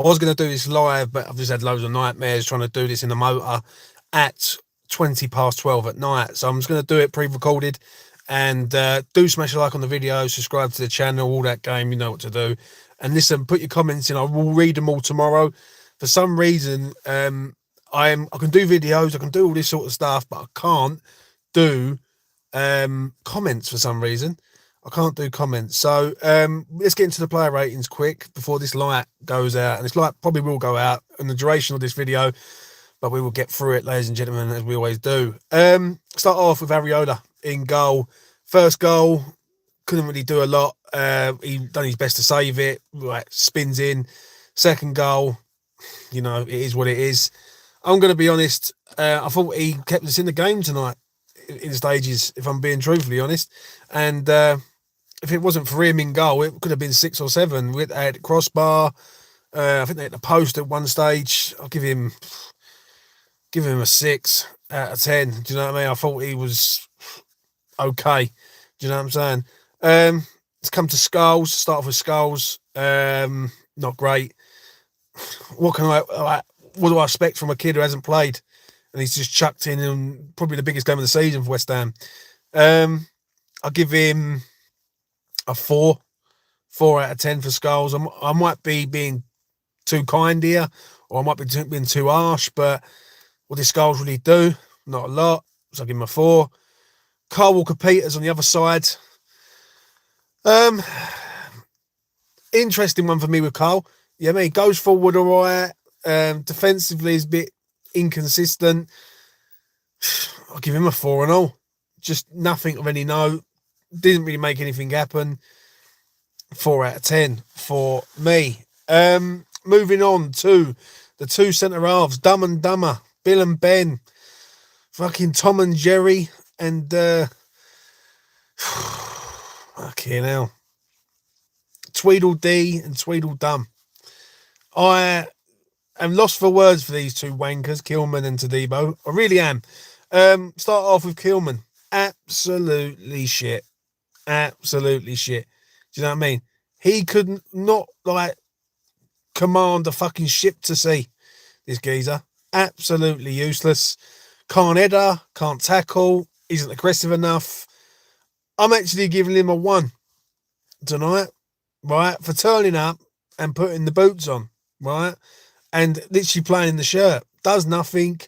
I was going to do this live, but I've just had loads of nightmares trying to do this in the motor at 12:20 at night. So I'm just going to do it pre-recorded. And do smash a like on the video, subscribe to the channel, all that game, you know what to do. And listen, put your comments in. I will read them all tomorrow. For some reason, I can do videos, I can do all this sort of stuff, but I can't do comments for some reason. I can't do comments. So let's get into the player ratings quick before this light goes out. And this light probably will go out in the duration of this video, but we will get through it, ladies and gentlemen, as we always do. Start off with Ariola in goal. First goal, couldn't really do a lot. He done his best to save it. Right, spins in. Second goal, you know, it is what it is. I'm going to be honest. I thought he kept us in the game tonight in stages, if I'm being truthfully honest. And if it wasn't for him in goal, it could have been 6 or 7. With at crossbar, I think they hit the post at one stage. I'll give him a 6 out of 10. Do you know what I mean? I thought he was okay. Do you know what I'm saying? Let's come to Skulls. Start off with Skulls. Not great. What do I expect from a kid who hasn't played? And he's just chucked in probably the biggest game of the season for West Ham. I'll give him a 4 out of 10 for Skulls. I might be being too kind here, or I might be being too harsh, but what did Skulls really do? Not a lot. So I'll give him a 4. Carl Walker-Peters on the other side. Interesting one for me with Carl. Yeah, I mean, he goes forward all right. Defensively is a bit inconsistent. I'll give him a 4 and all. Just nothing of any note. Didn't really make anything happen. 4 out of 10 for me. Moving on to the two centre halves, Dumb and Dumber, Bill and Ben, fucking Tom and Jerry, and fucking hell, Tweedledee and Tweedledum. I am lost for words for these two wankers, Kilman and Todibo. I really am. Start off with Kilman. Absolutely shit. Absolutely shit. Do you know what I mean? He could not, like, command a fucking ship to sea, this geezer. Absolutely useless. Can't header, can't tackle, isn't aggressive enough. I'm actually giving him a 1 tonight, right, for turning up and putting the boots on, right, and literally playing in the shirt. Does nothing.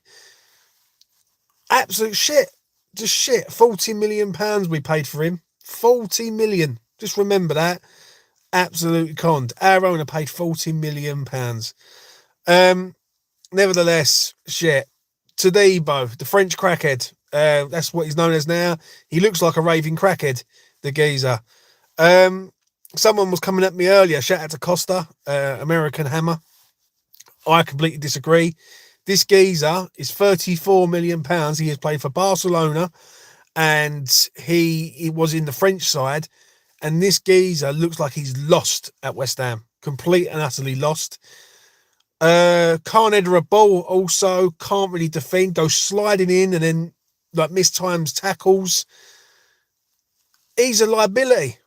Absolute shit. Just shit. £40 million we paid for him. 40 million. Just remember that. Absolutely conned. Our owner paid £40 million. Nevertheless, shit. Todibo, the French crackhead. That's what he's known as now. He looks like a raving crackhead, the geezer. Someone was coming at me earlier. Shout out to Costa, American Hammer. I completely disagree. This geezer is £34 million. He has played for Barcelona, and he was in the French side. And this geezer looks like he's lost at West Ham. Complete and utterly lost. Can't header a ball also. Can't really defend. Goes sliding in and then like mistimes tackles. He's a liability.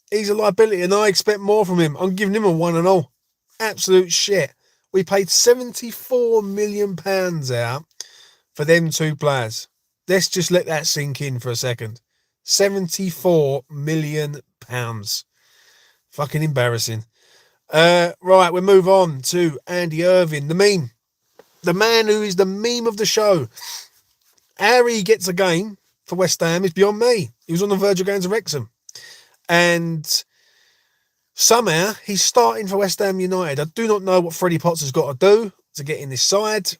He's a liability, and I expect more from him. I'm giving him a 1 and all. Absolute shit. We paid £74 million out for them two players. Let's just let that sink in for a second. £74 million. Fucking embarrassing. Right, we move on to Andy Irvine, the meme. The man who is the meme of the show. How he gets a game for West Ham is beyond me. He was on the verge of going to Wrexham. And somehow he's starting for West Ham United. I do not know what Freddie Potts has got to do to get in this side.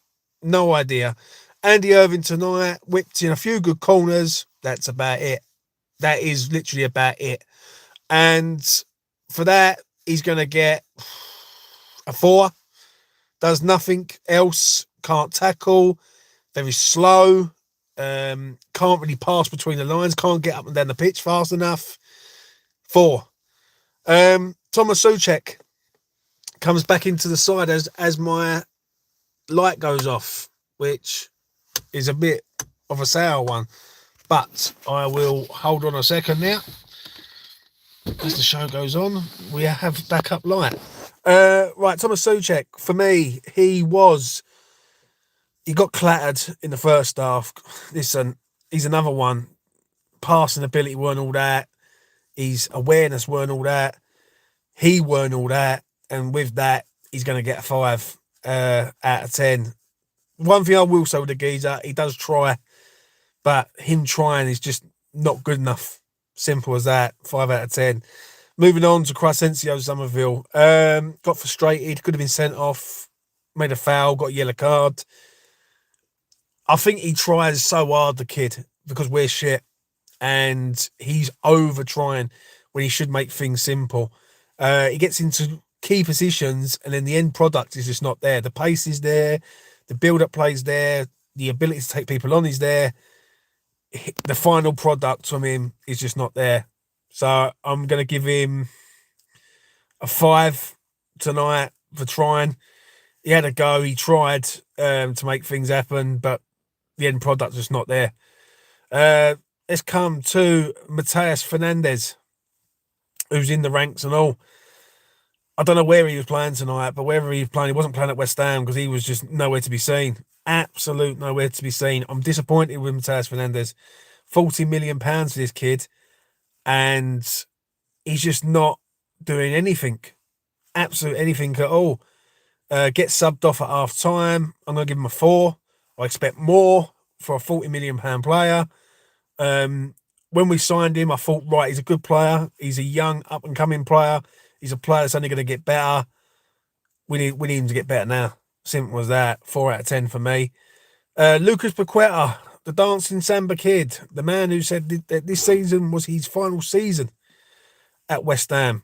No idea. Andy Irvine tonight whipped in a few good corners. That's about it. That is literally about it. And for that, he's going to get a 4. Does nothing else. Can't tackle. Very slow. Can't really pass between the lines. Can't get up and down the pitch fast enough. 4. Thomas Souček comes back into the side as my light goes off, which is a bit of a sour one. But I will hold on a second now. As the show goes on, we have backup light. Right, Thomas Souček, for me, he got clattered in the first half. Listen, he's another one. Passing ability weren't all that. His awareness weren't all that. He weren't all that. And with that, he's going to get a 5 out of 10. One thing I will say with the geezer, he does try, but him trying is just not good enough. Simple as that. 5 out of 10. Moving on to Crescencio Somerville. Got frustrated, could have been sent off, made a foul, got a yellow card. I think he tries so hard, the kid, because we're shit. And he's over trying when he should make things simple. He gets into key positions and then the end product is just not there. The pace is there, the build-up play's there, the ability to take people on is there. The final product from him is just not there. So I'm going to give him a 5 tonight for trying. He had a go, he tried to make things happen, but the end product is just not there. Let's come to Mateus Fernandes, who's in the ranks and all. I don't know where he was playing tonight, but wherever he was playing, he wasn't playing at West Ham because he was just nowhere to be seen. Absolute nowhere to be seen. I'm disappointed with Mateus Fernandes. £40 million for this kid, and he's just not doing anything. Absolute anything at all. Gets subbed off at half time. I'm going to give him a 4. I expect more for a £40 million player. When we signed him, I thought, right, he's a good player. He's a young, up-and-coming player. He's a player that's only going to get better. We need him to get better now. Simple as that. 4 out of 10 for me. Lucas Paqueta, the dancing Samba kid, the man who said that this season was his final season at West Ham.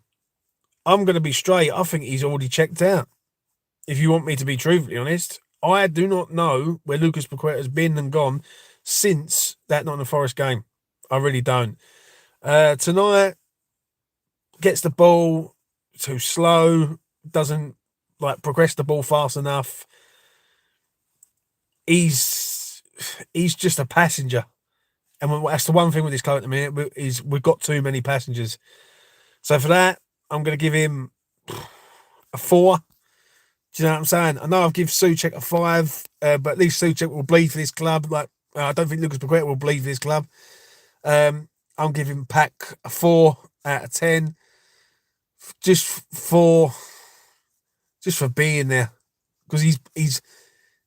I'm going to be straight. I think he's already checked out. If you want me to be truthfully honest, I do not know where Lucas Paqueta has been and gone since that Nottingham Forest game. I really don't. Tonight, gets the ball too slow, doesn't progress the ball fast enough. He's just a passenger. And that's the one thing with this club at the minute, is we've got too many passengers. So for that, I'm going to give him a 4. Do you know what I'm saying? I know I've given Souček a 5, but at least Souček will bleed for this club. I don't think Lucas Paqueta will bleed for this club. I'm giving Pack a 4 out of 10. Just for being there. Because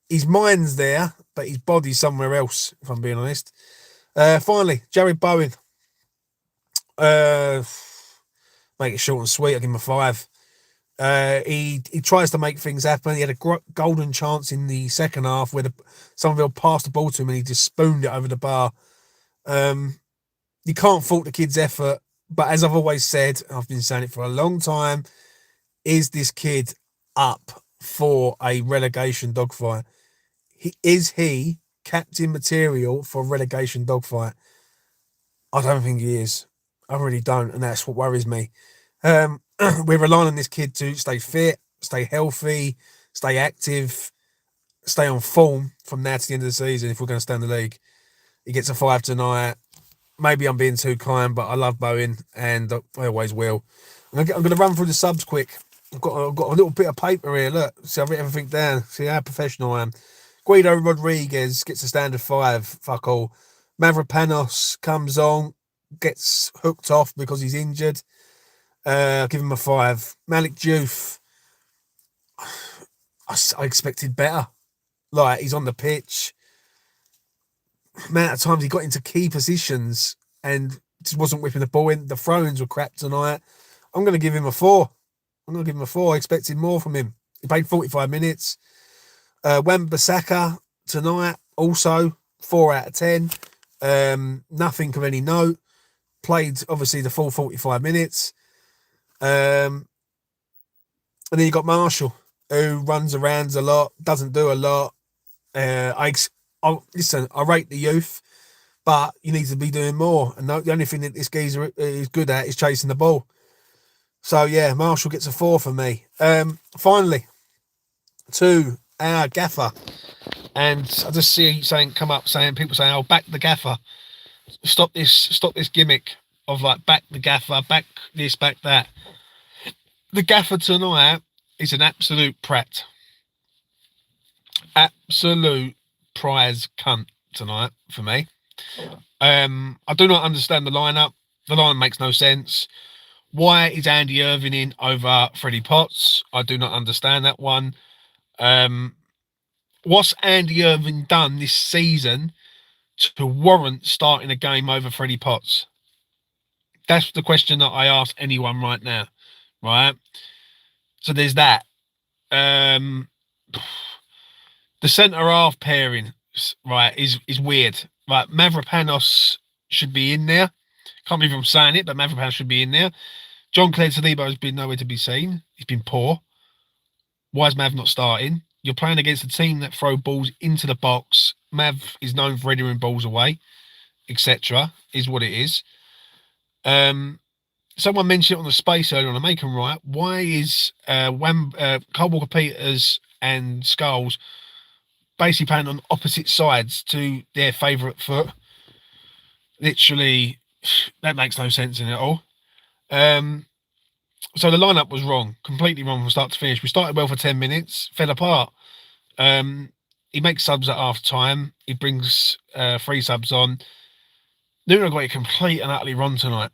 his mind's there, but his body's somewhere else, if I'm being honest. Finally, Jared Bowen. Make it short and sweet. I'll give him a 5. He tries to make things happen. He had a golden chance in the second half where Somerville passed the ball to him and he just spooned it over the bar. You can't fault the kid's effort, but as I've always said, I've been saying it for a long time, is this kid up for a relegation dogfight? Is he captain material for a relegation dogfight? I don't think he is. I really don't, and that's what worries me. We're relying on this kid to stay fit, stay healthy, stay active, stay on form from now to the end of the season if we're going to stay in the league. He gets a 5 tonight. Maybe I'm being too kind, but I love Bowen, and I always will. I'm going to run through the subs quick. I've got a little bit of paper here. Look, see, I've written everything down. See how professional I am. Guido Rodriguez gets a standard 5. Fuck all. Mavropanos comes on, gets hooked off because he's injured. I'll give him a 5. Malik Diouf, I expected better. He's on the pitch. Amount of times he got into key positions and just wasn't whipping the ball in. The throw-ins were crap tonight. I'm going to give him a 4. I expected more from him. He played 45 minutes. Wan-Bissaka tonight, also 4 out of 10. Nothing of any note. Played, obviously, the full 45 minutes. And then you got Marshall, who runs around a lot, doesn't do a lot. Listen, I rate the youth, but you need to be doing more. And the only thing that this geezer is good at is chasing the ball. So, yeah, Marshall gets a 4 for me. Finally, to our gaffer. And I just see people saying, oh, back the gaffer. Stop this gimmick of back the gaffer, back this, back that. The gaffer tonight is an absolute prat. Absolute prize cunt tonight for me. I do not understand the lineup. The line makes no sense. Why is Andy Irving in over Freddie Potts? I do not understand that one. What's Andy Irving done this season to warrant starting a game over Freddie Potts? That's the question that I ask anyone right now, right? So there's that. The centre half pairing, right, is weird. Right, Mavropanos should be in there. Can't believe I'm saying it, but Mavropanos should be in there. John Claire Saliba has been nowhere to be seen. He's been poor. Why is Mav not starting? You're playing against a team that throw balls into the box. Mav is known for heading balls away, etc. Is what it is. Someone mentioned it on the space earlier on. I make them right. Why is Kyle Walker-Peters and Skulls basically playing on opposite sides to their favourite foot? Literally, that makes no sense in it all. So the lineup was wrong, completely wrong from start to finish. We started well for 10 minutes, fell apart. He makes subs at half time. He brings 3 subs on. Nuno got it complete and utterly wrong tonight.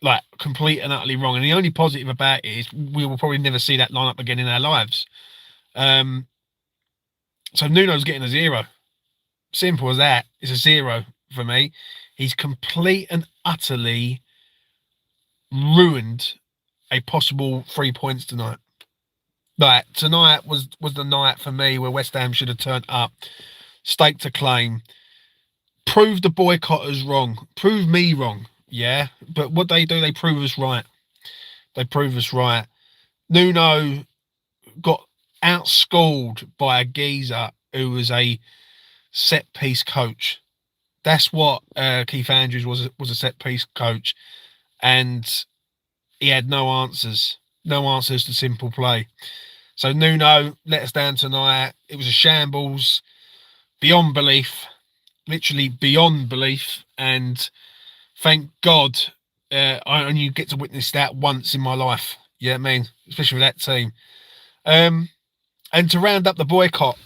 Like, complete and utterly wrong. And the only positive about it is we will probably never see that lineup again in our lives. So Nuno's getting a 0. Simple as that. It's a 0 for me. He's complete and utterly ruined a possible 3 points tonight. Like, tonight was the night for me where West Ham should have turned up, staked a claim, proved the boycotters wrong, proved me wrong, yeah? But what they do, they prove us right. They prove us right. Nuno got outschooled by a geezer who was a set-piece coach. That's what Keith Andrews was a set-piece coach. And he had no answers. No answers to simple play. So Nuno let us down tonight. It was a shambles beyond belief. Literally beyond belief. And thank God I only get to witness that once in my life. Yeah, I mean, especially with that team. And to round up the boycott.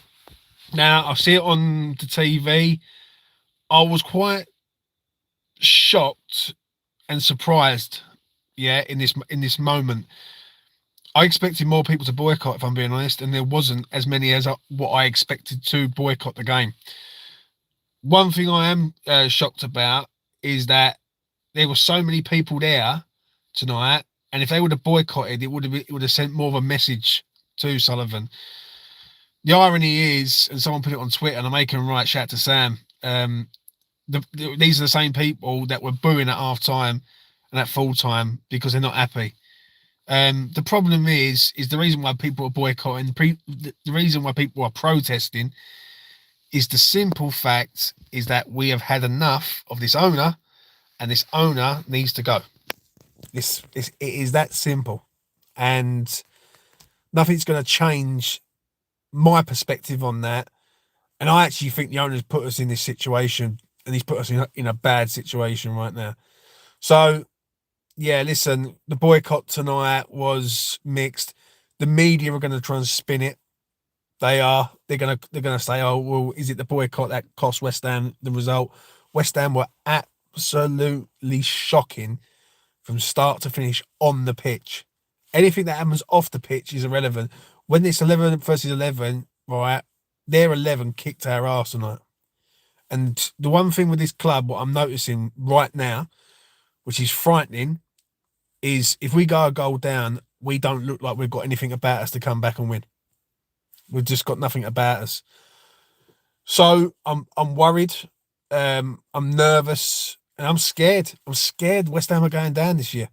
Now, I see it on the TV. I was quite shocked and surprised, yeah, in this moment. I expected more people to boycott, if I'm being honest, and there wasn't as many as what I expected to boycott the game. One thing I am shocked about is that there were so many people there tonight, and if they would have boycotted, it would have sent more of a message to Sullivan. The irony is, and someone put it on Twitter, and I'm making them right. Shout out to Sam. These are the same people that were booing at half time and at full time because they're not happy. The problem is the reason why people are boycotting, the reason why people are protesting is the simple fact is that we have had enough of this owner, and this owner needs to go. It is that simple, and nothing's going to change my perspective on that. And I actually think the owner's put us in this situation, and he's put us in a bad situation right now. So, yeah, listen, the boycott tonight was mixed. The media are going to try and spin it. They are. They're going to say, "Oh, well, is it the boycott that cost West Ham the result?" West Ham were absolutely shocking from start to finish on the pitch. Anything that happens off the pitch is irrelevant. When it's 11 versus 11, right, their 11 kicked our arse tonight. And the one thing with this club, what I'm noticing right now, which is frightening, is if we go a goal down, we don't look like we've got anything about us to come back and win. We've just got nothing about us. So I'm worried. I'm nervous, and I'm scared. I'm scared West Ham are going down this year.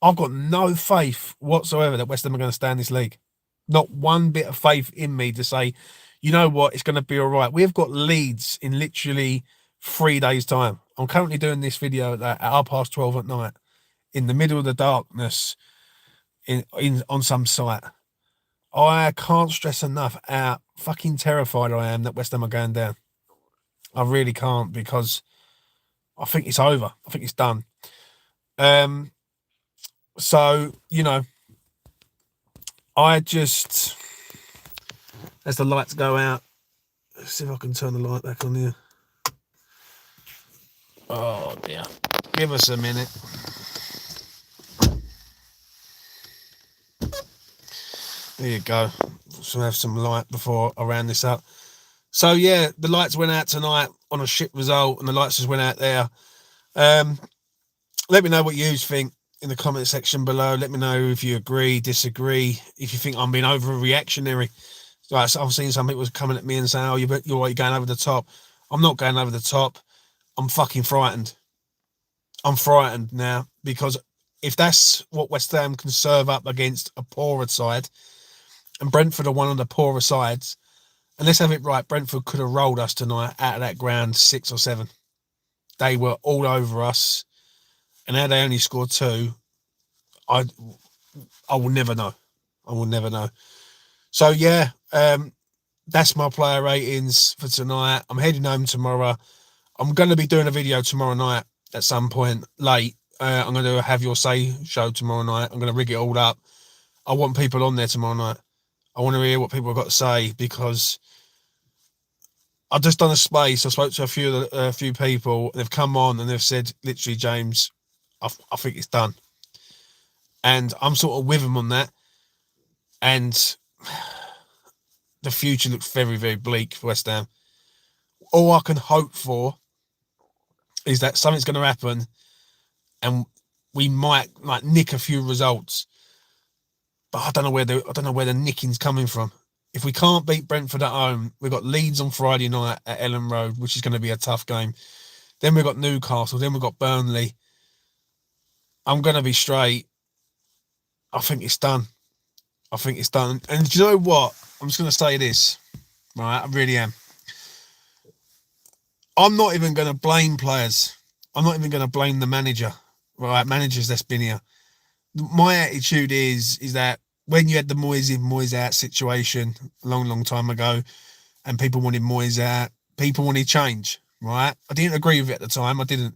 I've got no faith whatsoever that West Ham are going to stay in this league. Not one bit of faith in me to say, you know what, it's going to be all right. We've got Leeds in literally 3 days' time. I'm currently doing this video at 12:30 at night, in the middle of the darkness, on some site. I can't stress enough how fucking terrified I am that West Ham are going down. I really can't, because I think it's over. I think it's done. So, you know, I just, as the lights go out, let's see if I can turn the light back on here. Oh dear. Give us a minute. There you go. So have some light before I round this up. So yeah, the lights went out tonight on a shit result, and the lights just went out there. Let me know what you think in the comment section below. Let me know if you agree, disagree, if you think I'm being overreactionary. Like, I've seen some people coming at me and saying, "Oh, you're going over the top." I'm not going over the top. I'm fucking frightened. I'm frightened now, because if that's what West Ham can serve up against a poorer side, and Brentford are one of the poorer sides, and let's have it right, Brentford could have rolled us tonight out of that ground 6 or 7. They were all over us, and how they only scored 2, I will never know. I will never know. So yeah, that's my player ratings for tonight. I'm heading home tomorrow. I'm going to be doing a video tomorrow night at some point late. I'm going to have your say show tomorrow night. I'm going to rig it all up. I want people on there tomorrow night. I want to hear what people have got to say, because I've just done a space. I spoke to a few people. They've come on and they've said, literally, James, I think it's done. And I'm sort of with them on that. And the future looks very, very bleak for West Ham. All I can hope for is that something's going to happen and we might like nick a few results. But I don't know where the nicking's coming from. If we can't beat Brentford at home, we've got Leeds on Friday night at Ellen Road, which is going to be a tough game. Then we've got Newcastle. Then we've got Burnley. I'm going to be straight. I think it's done. I think it's done. And do you know what? I'm just going to say this, right? I really am. I'm not even going to blame players. I'm not even going to blame the manager, right? Managers that's been here. My attitude is that when you had the Moyes in, Moyes out situation a long, long time ago, and people wanted Moyes out, people wanted change, right? I didn't agree with it at the time. I didn't.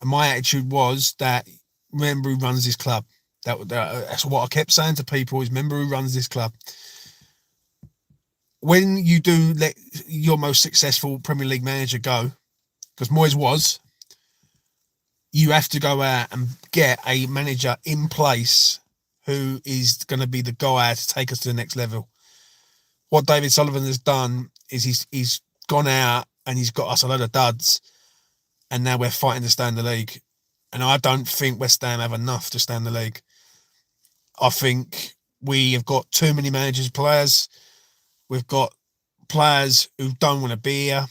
And my attitude was that, remember who runs this club. That's what I kept saying to people, is remember who runs this club. When you do let your most successful Premier League manager go, because Moyes was, you have to go out and get a manager in place who is going to be the guy to take us to the next level. What David Sullivan has done is he's gone out and he's got us a load of duds, and now we're fighting to stay in the league. And I don't think West Ham have enough to stay in the league. I think we have got too many managers, players. We've got players who don't want to be here.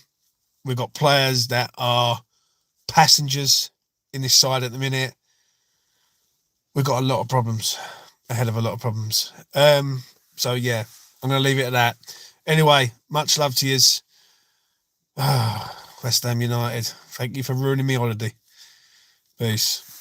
We've got players that are passengers in this side at the minute. We've got a lot of problems, a hell of a lot of problems. So yeah, I'm going to leave it at that. Anyway, much love to yous. West Ham United. Thank you for ruining me holiday. Peace.